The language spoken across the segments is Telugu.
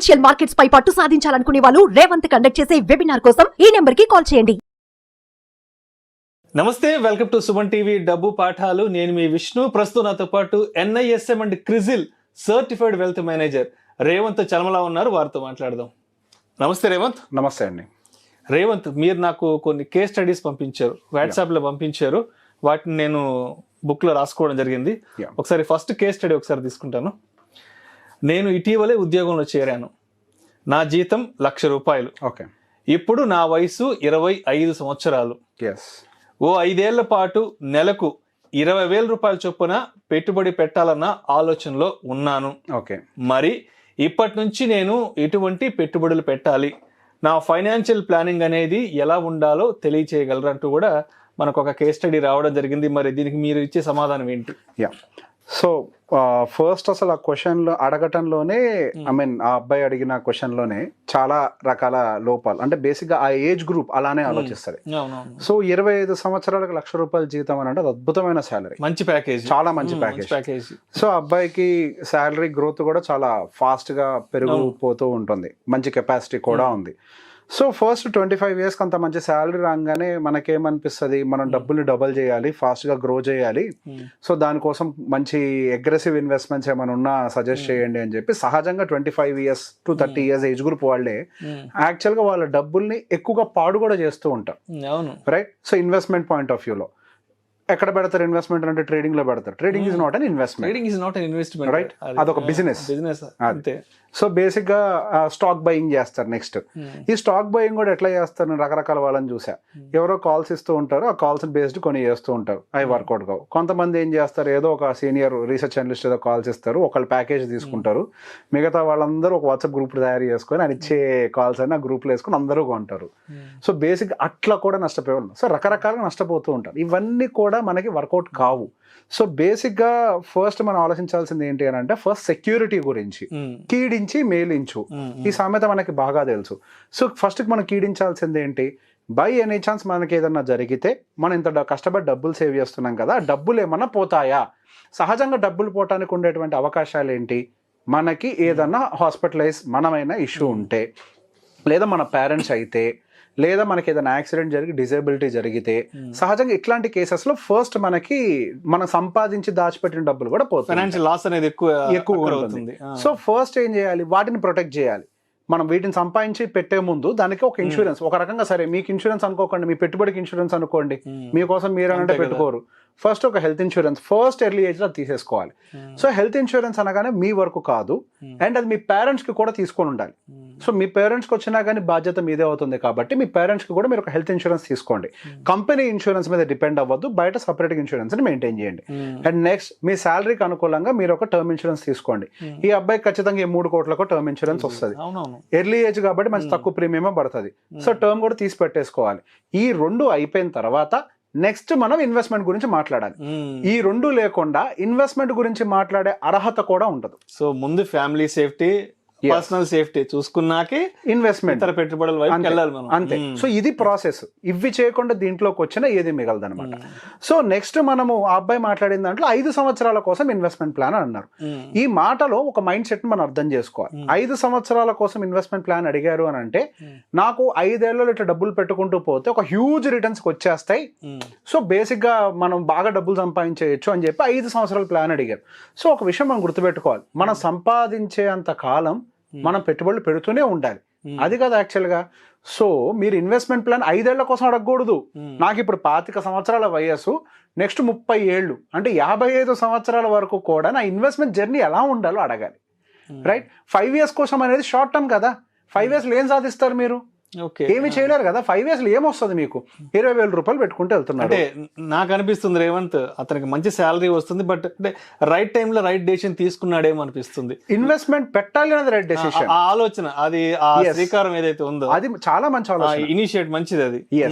ఫైనాన్షియల్ మార్కెట్స్ పై పట్టు సాధించాలనుకునే వాళ్ళు రేవంత్ కండక్ట్ చేసే వెబినార్ కోసం ఈ నెంబర్ కి కాల్ చేయండి. నమస్తే, వెల్కమ్ టు సుమన్ టీవీ డబ్బు పాఠాలు. నేను మీ విష్ణు. ప్రస్తుతం నాతో పాటు NISM and CRISIL certified wealth manager Revanth Chalamala ఉన్నారు. వారితో మాట్లాడదాం. నమస్తే రేవంత్. నమస్తే అండి. రేవంత్, మీరు నాకు కొన్ని కేస్ స్టడీస్ పంపించారు, వాట్సాప్లో పంపించారు. వాటిని నేను బుక్లో రాసుకోవడం జరిగింది. ఒకసారి ఫస్ట్ కేస్ స్టడీ ఒకసారి తీసుకుంటాను. నేను ఇటీవలే ఉద్యోగంలో చేరాను. నా జీతం ₹1,00,000. ఓకే. ఇప్పుడు నా వయసు 25 సంవత్సరాలు. ఓ 5 ఏళ్ల పాటు నెలకు ₹20,000 చొప్పున పెట్టుబడి పెట్టాలన్న ఆలోచనలో ఉన్నాను. ఓకే. మరి ఇప్పటి నుంచి నేను ఎటువంటి పెట్టుబడులు పెట్టాలి, నా ఫైనాన్షియల్ ప్లానింగ్ అనేది ఎలా ఉండాలో తెలియచేయగలరు అంటూ కూడా మనకు ఒక కేస్ స్టడీ రావడం జరిగింది. మరి దీనికి మీరు ఇచ్చే సమాధానం ఏంటి? సో ఫస్ట్ అసలు ఆ క్వశ్చన్లో అడగటంలోనే ఆ అబ్బాయి అడిగిన క్వశ్చన్లోనే చాలా రకాల లోపాలు, అంటే బేసిక్గా ఆ ఏజ్ గ్రూప్ అలానే ఆలోచిస్తుంది. సో 25 సంవత్సరాలకు ₹1,00,000 జీతం అని అంటే అది అద్భుతమైన శాలరీ, మంచి ప్యాకేజ్, చాలా మంచి ప్యాకేజ్. సో అబ్బాయికి శాలరీ గ్రోత్ కూడా చాలా ఫాస్ట్ గా పెరిగిపోతూ ఉంటుంది, మంచి కెపాసిటీ కూడా ఉంది. సో ఫస్ట్ 25 years అంత మంచి శాలరీ రాగానే మనకేమనిపిస్తుంది, మనం డబ్బులు డబల్ చేయాలి, ఫాస్ట్గా గ్రో చేయాలి. సో దానికోసం మంచి అగ్రెసివ్ ఇన్వెస్ట్మెంట్స్ ఏమైనా ఉన్నా సజెస్ట్ చేయండి అని చెప్పి సహజంగా 25 years to 30 years age group వాళ్ళే యాక్చువల్గా వాళ్ళ డబ్బుల్ని ఎక్కువగా పాడు కూడా చేస్తూ ఉంటారు. Right. So investment point of వ్యూలో ఎక్కడ పెడతారు ఇన్వెస్ట్మెంట్ అంటే ట్రేడింగ్ లో పెడతారు. Trading is not an investment, right? అదొక బిజినెస్. సో బేసిక్ గా స్టాక్ బయింగ్ చేస్తారు. నెక్స్ట్ ఈ స్టాక్ బయింగ్ కూడా ఎట్లా చేస్తారు, నేను రకరకాల వాళ్ళని చూసా. ఎవరో కాల్స్ ఇస్తూ ఉంటారు, ఆ కాల్స్ బేస్డ్ కొన్ని చేస్తూ ఉంటారు, అవి వర్కౌట్ కావు. కొంతమంది ఏం చేస్తారు, ఏదో ఒక సీనియర్ రీసెర్చ్ అనలిస్ట్ ఏదో కాల్స్ ఇస్తారు, ఒకళ్ళు ప్యాకేజ్ తీసుకుంటారు, మిగతా వాళ్ళందరూ ఒక వాట్సాప్ గ్రూప్ తయారు చేసుకొని అని ఇచ్చే కాల్స్ అని ఆ గ్రూప్లో వేసుకొని అందరూ కొంటారు. సో బేసిక్ అట్లా కూడా నష్టపోయేవాళ్ళు. సో రకరకాలుగా నష్టపోతూ ఉంటారు. ఇవన్నీ కూడా మనకి వర్కౌట్ కావు. సో బేసిక్ గా ఫస్ట్ మనం ఆలోచించాల్సింది ఏంటి అని అంటే, ఫస్ట్ సెక్యూరిటీ గురించి. కీడించి మేలించు, ఈ సామెత మనకి బాగా తెలుసు. సో ఫస్ట్ మనం కీడించాల్సింది ఏంటి, బై ఎనీ ఛాన్స్ మనకి ఏదన్నా జరిగితే మనం ఇంత కష్టపడి డబ్బులు సేవ్ చేస్తున్నాం కదా, డబ్బులు ఏమన్నా పోతాయా? సహజంగా డబ్బులు పోవటానికి ఉండేటువంటి అవకాశాలు ఏంటి, మనకి ఏదన్నా హాస్పిటలైజ్ మనమైనా ఇష్యూ ఉంటే, లేదా మన పేరెంట్స్ అయితే, లేదా మనకి ఏదైనా యాక్సిడెంట్ జరిగి డిజేబిలిటీ జరిగితే, సహజంగా ఇట్లాంటి కేసెస్ లో ఫస్ట్ మనకి మనం సంపాదించి దాచిపెట్టిన డబ్బులు కూడా పోతాయి, ఫైనాన్షియల్ లాస్ అనేది ఎక్కువ ఉంటుంది. సో ఫస్ట్ ఏం చేయాలి, వాటిని ప్రొటెక్ట్ చేయాలి. మనం వీటిని సంపాదించి పెట్టే ముందు దానికి ఒక ఇన్సూరెన్స్, ఒక రకంగా సరే మీకు ఇన్సూరెన్స్ అనుకోకండి, మీ పెట్టుబడికి ఇన్సూరెన్స్ అనుకోండి, మీకోసం మీరంటే పెట్టుకోరు. ఫస్ట్ ఒక health insurance first early age లో తీసేసుకోవాలి. సో హెల్త్ ఇన్సూరెన్స్ అనగానే మీ వరకు కాదు, అండ్ అది మీ పేరెంట్స్ కి కూడా తీసుకొని ఉండాలి. సో మీ పేరెంట్స్ కి వచ్చినా కానీ బాధ్యత మీదే అవుతుంది కాబట్టి మీ పేరెంట్స్ కి కూడా మీరు ఒక హెల్త్ ఇన్సూరెన్స్ తీసుకోండి. కంపెనీ ఇన్సూరెన్స్ మీద డిపెండ్ అవ్వద్దు, బయట సపరేట్ ఇన్సూరెన్స్ ని మెయింటైన్ చేయండి. అండ్ నెక్స్ట్ మీ శాలరీకి అనుకూలంగా మీరు ఒక టర్మ్ ఇన్సూరెన్స్ తీసుకోండి. ఈ అబ్బాయికి ఖచ్చితంగా 3 కోట్లకు టర్మ్ ఇన్సూరెన్స్ వస్తుంది. ఎర్లీ ఏజ్ కాబట్టి మంచి తక్కువ ప్రీమియమే పడుతుంది. సో టర్మ్ కూడా తీసి పెట్టేసుకోవాలి. ఈ 2 అయిపోయిన తర్వాత నెక్స్ట్ మనం ఇన్వెస్ట్మెంట్ గురించి మాట్లాడాలి. ఈ 2 లేకుండా ఇన్వెస్ట్మెంట్ గురించి మాట్లాడే అర్హత కూడా ఉండదు. సో ముందు ఫ్యామిలీ సేఫ్టీ, పర్సనల్ సేఫ్టీ చూసుకున్నాకే ఇన్వెస్ట్మెంట్, ఇతర పెట్టుబడుల వైపు వెళ్ళాలి మనం. అంతే. సో ఇది ప్రాసెస్. ఇవి చేయకుండా దీంట్లోకి వచ్చినా ఏది మిగలదు అనమాట. సో నెక్స్ట్ మనము ఆ అబ్బాయి మాట్లాడిన దాంట్లో 5 సంవత్సరాల కోసం ఇన్వెస్ట్మెంట్ ప్లాన్ అన్నారు. ఈ మాటలో ఒక మైండ్ సెట్ మనం అర్థం చేసుకోవాలి. 5 సంవత్సరాల కోసం ఇన్వెస్ట్మెంట్ ప్లాన్ అడిగారు అని అంటే, నాకు 5 ఏళ్లలో ఇట్లా డబ్బులు పెట్టుకుంటూ పోతే ఒక హ్యూజ్ రిటర్న్స్ వచ్చేస్తాయి, సో బేసిక్ గా మనం బాగా డబ్బులు సంపాదించేయచ్చు అని చెప్పి 5 సంవత్సరాల ప్లాన్ అడిగారు. సో ఒక విషయం మనం గుర్తుపెట్టుకోవాలి, మనం సంపాదించే అంత కాలం మనం పెట్టుబడులు పెడుతూనే ఉండాలి. అది కదా యాక్చువల్గా. సో మీరు ఇన్వెస్ట్మెంట్ ప్లాన్ 5 ఏళ్ల కోసం అడగకూడదు. నాకు ఇప్పుడు 25 సంవత్సరాల వయస్సు, నెక్స్ట్ 30 ఏళ్ళు అంటే 55 సంవత్సరాల వరకు కూడా నా ఇన్వెస్ట్మెంట్ జర్నీ ఎలా ఉండాలో అడగాలి. రైట్. 5 years కోసం అనేది షార్ట్ టర్మ్ కదా. 5 years ఏం సాధిస్తారు మీరు? ఏమి చేయలేరు కదా. 5 years ఏమొస్తుంది మీకు? ₹20,000 పెట్టుకుంటే వెళ్తున్నారు. అంటే నాకు అనిపిస్తుంది రేవంత్, అతనికి మంచి శాలరీ వస్తుంది, బట్ అంటే రైట్ టైంలో రైట్ డెసిషన్ తీసుకున్నాడేమో అనిపిస్తుంది. ఇన్వెస్ట్మెంట్ పెట్టాలి అనేది రైట్ డెసిషన్, ఆ ఆలోచన, అది ఆ శ్రీకారం ఏదైతే ఉందో అది చాలా మంచి ఆలోచన, ఇనిషియేట్ మంచిది అది.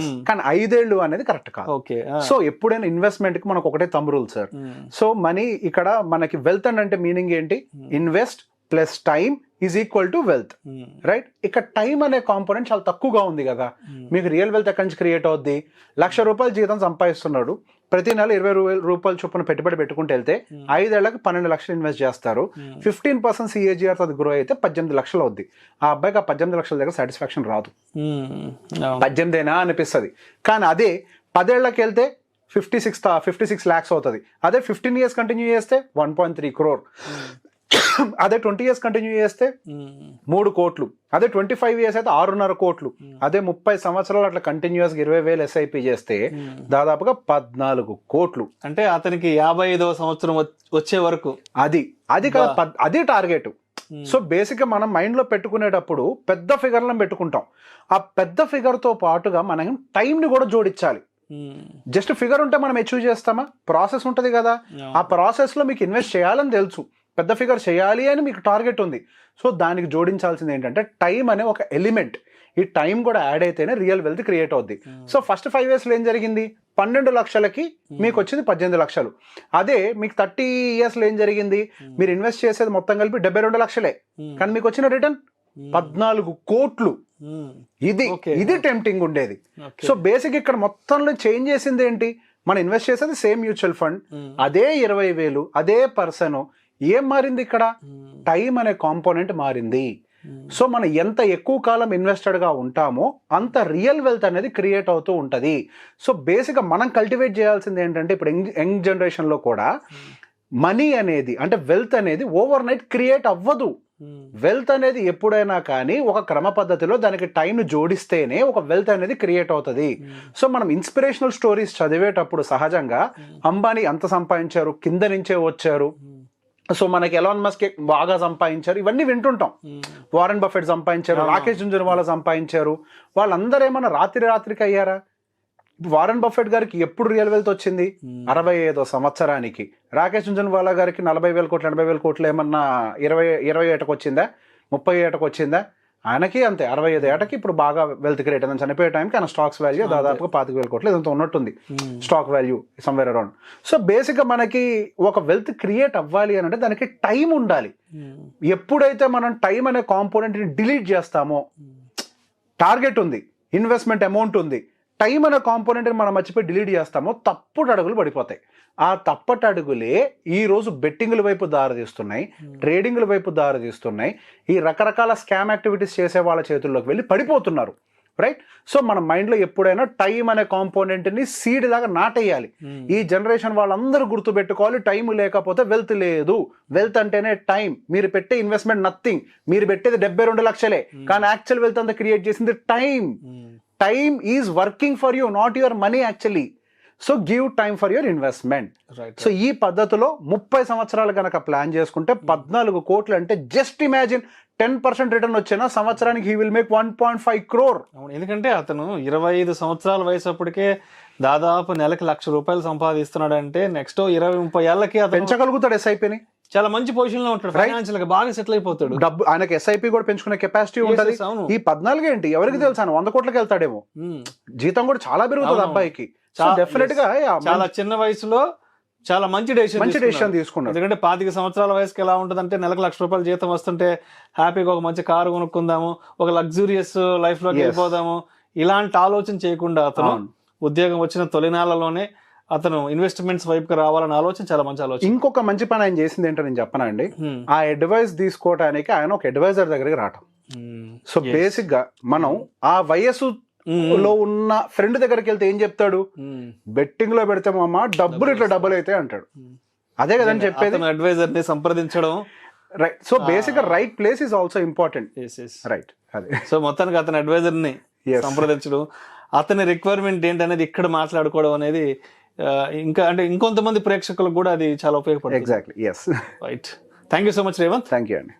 కానీ 5 ఏళ్ళు అనేది కరెక్ట్ కాదు. ఓకే. సో ఎప్పుడైనా ఇన్వెస్ట్మెంట్ కి మనకు ఒకటే thumb rule sir. So money ఇక్కడ మనకి వెల్త్ అంటే మీనింగ్ ఏంటి, invest plus time is equal to wealth, right? ఇక్కడ టైం అనే కాంపోనెంట్ చాలా తక్కువగా ఉంది కదా. మీకు రియల్ వెల్త్ ఎక్కడి నుంచి క్రియేట్ అవుద్ది? ₹1,00,000 జీతం సంపాదిస్తున్నాడు, ప్రతి నెల 20,000 రూపాయల చొప్పున పెట్టుబడి పెట్టుకుంటూ వెళ్తే 5 ఏళ్లకు 12 లక్షలు ఇన్వెస్ట్ చేస్తారు. 15% CAGR తో గ్రో అయితే 18 లక్షలు అవుద్ది. ఆ అబ్బాయికి ఆ 18 లక్షల దగ్గర సాటిస్ఫాక్షన్ రాదు. 18 అనిపిస్తుంది. కానీ అదే 10 ఏళ్ళకి వెళ్తే 56 lakhs అవుతుంది. అదే 15 years కంటిన్యూ చేస్తే 1.3 crore. అదే 20 years కంటిన్యూ చేస్తే 3 కోట్లు. అదే 25 years అయితే 6.5 కోట్లు. అదే 30 సంవత్సరాలు అట్లా కంటిన్యూస్ 20,000 SIP చేస్తే దాదాపుగా 14 కోట్లు. అంటే అతనికి 55వ సంవత్సరం వచ్చే వరకు అది టార్గెట్. సో బేసిక్ గా మనం మైండ్ లో పెట్టుకునేటప్పుడు పెద్ద ఫిగర్లను పెట్టుకుంటాం. ఆ పెద్ద ఫిగర్ తో పాటుగా మనం టైం ని కూడా జోడించాలి. జస్ట్ ఫిగర్ ఉంటే మనం అచీవ్ చేస్తామా? ప్రాసెస్ ఉంటది కదా. ఆ ప్రాసెస్ లో మీకు ఇన్వెస్ట్ చేయాలని తెలుసు, పెద్ద ఫిగర్ చేయాలి అని మీకు టార్గెట్ ఉంది. సో దానికి జోడించాల్సింది ఏంటంటే టైం అనే ఒక ఎలిమెంట్. ఈ టైం కూడా యాడ్ అయితేనే రియల్ వెల్త్ క్రియేట్ అవుద్ది. సో ఫస్ట్ 5 years లో ఏం జరిగింది? 12 లక్షలకి మీకు వచ్చింది 18 లక్షలు. అదే మీకు 30 years లో ఏం జరిగింది? మీరు ఇన్వెస్ట్ చేసేది మొత్తం కలిపి 72 లక్షలే, కానీ మీకు వచ్చిన రిటర్న్ 14 కోట్లు. ఇది టెంప్టింగ్ ఉండేది. సో బేసిక్ ఇక్కడ మొత్తంలో చేంజ్ చేసింది ఏంటి? మనం ఇన్వెస్ట్ చేసేది సేమ్ మ్యూచువల్ ఫండ్, అదే 20,000, అదే పర్సన్. ఏం మారింది ఇక్కడ? టైం అనే కాంపోనెంట్ మారింది. సో మనం ఎంత ఎక్కువ కాలం ఇన్వెస్టెడ్ గా ఉంటామో అంత రియల్ వెల్త్ అనేది క్రియేట్ అవుతూ ఉంటది. సో బేసిక్ గా మనం కల్టివేట్ చేయాల్సింది ఏంటంటే ఇప్పుడు యంగ్ జనరేషన్ లో కూడా మనీ అనేది అంటే వెల్త్ అనేది ఓవర్ నైట్ క్రియేట్ అవ్వదు. వెల్త్ అనేది ఎప్పుడైనా కానీ ఒక క్రమ పద్ధతిలో దానికి టైం జోడిస్తేనే ఒక వెల్త్ అనేది క్రియేట్ అవుతుంది. సో మనం ఇన్స్పిరేషనల్ స్టోరీస్ చదివేటప్పుడు సహజంగా అంబానీ అంత సంపాదించారు, కింద నుంచే వచ్చారు, సో మనకి ఎలాన్ మస్క్ బాగా సంపాదించారు, ఇవన్నీ వింటుంటాం. వారెన్ బఫెట్ సంపాదించారు, రాకేష్ జుంజున్వాలా సంపాదించారు. వాళ్ళందరూ ఏమన్నా రాత్రికి అయ్యారా? వారెన్ బఫెట్ గారికి ఎప్పుడు రియల్ వెల్త్ వచ్చింది? 65వ సంవత్సరానికి. రాకేష్ జుంజున్వాలా గారికి 40,000 కోట్లు 80,000 కోట్లు ఏమన్నా 20 ఏటకు వచ్చిందా? 30 ఏటకు వచ్చిందా? ఆయనకి అంతే 65 ఏటకి ఇప్పుడు బాగా వెల్త్ క్రియేట్ అయిందని చనిపోయే టైంకి ఆయన స్టాక్స్ వాల్యూ దాదాపుగా 25,000 కోట్లు ఇదంతా ఉన్నట్టుంది stock value somewhere around. So basic గా మనకి ఒక వెల్త్ క్రియేట్ అవ్వాలి అని అంటే దానికి టైం ఉండాలి. ఎప్పుడైతే మనం టైం అనే కాంపోనెంట్ ని డిలీట్ చేస్తామో, టార్గెట్ ఉంది, ఇన్వెస్ట్మెంట్ అమౌంట్ ఉంది, టైం అనే కాంపోనెంట్ మనం మర్చిపోయి డిలీట్ చేస్తామో తప్పుడు అడుగులు పడిపోతాయి. ఆ తప్పటి అడుగులే ఈ రోజు బెట్టింగ్ల వైపు దారితీస్తున్నాయి, ట్రేడింగ్ల వైపు దారితీస్తున్నాయి. ఈ రకరకాల స్కామ్ యాక్టివిటీస్ చేసే వాళ్ళ చేతుల్లోకి వెళ్ళి పడిపోతున్నారు. రైట్? సో మన మైండ్ లో ఎప్పుడైనా టైం అనే కాంపోనెంట్ ని సీడ్ లాగా నాటేయాలి. ఈ జనరేషన్ వాళ్ళందరూ గుర్తు పెట్టుకోవాలి, టైం లేకపోతే వెల్త్ లేదు. వెల్త్ అంటేనే టైం. మీరు పెట్టే ఇన్వెస్ట్మెంట్ నథింగ్. మీరు పెట్టేది 72 లక్షలే, కానీ యాక్చువల్ వెల్త్ అంతా క్రియేట్ చేసింది time. Time is working for you, not your money actually. So give time for your investment. Right. So ఈ పద్ధతిలో 30 సంవత్సరాలు కనుక ప్లాన్ చేసుకుంటే 14 కోట్లు అంటే జస్ట్ ఇమాజిన్ 10% రిటర్న్ వచ్చినా సంవత్సరానికి he will make 1.5 crore. ఎందుకంటే అతను 25 సంవత్సరాల వయసు అప్పటికే దాదాపు నెలకు ₹1,00,000 సంపాదిస్తున్నాడు అంటే నెక్స్ట్ 20-30 ఏళ్ళకి పెంచగలుగుతాడు SIPని. చాలా మంచి పొజిషన్ లో ఉంటాడు, ఫైనాన్షియల్ గా బాగా సెటిల్ అయిపోతాడు. డబ్బు ఆయనకి SIP కూడా పెంచుకునే కెపాసిటీ ఉంటది. ఈ 14 ఏంటి ఎవరికి తెలుసు, 100 కోట్లకి వెళ్తాడేమో. జీతం కూడా చాలా పెరుగుతుంది అబ్బాయికి. డెఫినెట్ గా చాలా చిన్న వయసులో చాలా మంచి డెసిషన్ తీసుకున్నాడు. ఎందుకంటే 25 సంవత్సరాల వయసుకి ఎలా ఉంటదంటే నెలకు ₹1,00,000 జీతం వస్తుంటే హ్యాపీగా ఒక మంచి కారు కొనుక్కుందాము, ఒక లగ్జూరియస్ లైఫ్ లోకి వెళ్ళిపోదాము, ఇలాంటి ఆలోచన చేయకుండా అతను ఉద్యోగం వచ్చిన తొలినాళ్లలోనే అతను ఇన్వెస్ట్మెంట్స్ వైపుకి రావాలని ఆలోచన చాలా మంచి ఆలోచన. ఇంకొక మంచి పని ఆయన చేసింది ఏంటో నేను చెప్పనండి. ఆ అడ్వైస్ తీసుకోవడానికి ఆయన ఒక అడ్వైజర్ దగ్గరికి రావటం. సో బేసిక్ గా మనం ఆ వయస్సులో ఉన్న ఫ్రెండ్ దగ్గరికి వెళ్తే ఏం చెప్తాడు? బెట్టింగ్ లో పెడితే అమ్మా డబ్బులు ఇట్లా డబ్బులు అయితే అంటాడు. అదే కదని చెప్పేది. అడ్వైజర్ ని సంప్రదించడం. రైట్. సో బేసిక్ గా right place is also important. Right. అదే. సో మొత్తానికి అతని అడ్వైజర్ ని సంప్రదించడం, అతని రిక్వైర్మెంట్ ఏంటనేది ఇక్కడ మాట్లాడుకోవడం అనేది ఇంకా అంటే ఇంకొంతమంది ప్రేక్షకులకు కూడా అది చాలా ఉపయోగపడుతుంది. Exactly. yes. Right. Thank you so much Revanth. Thank you అండి.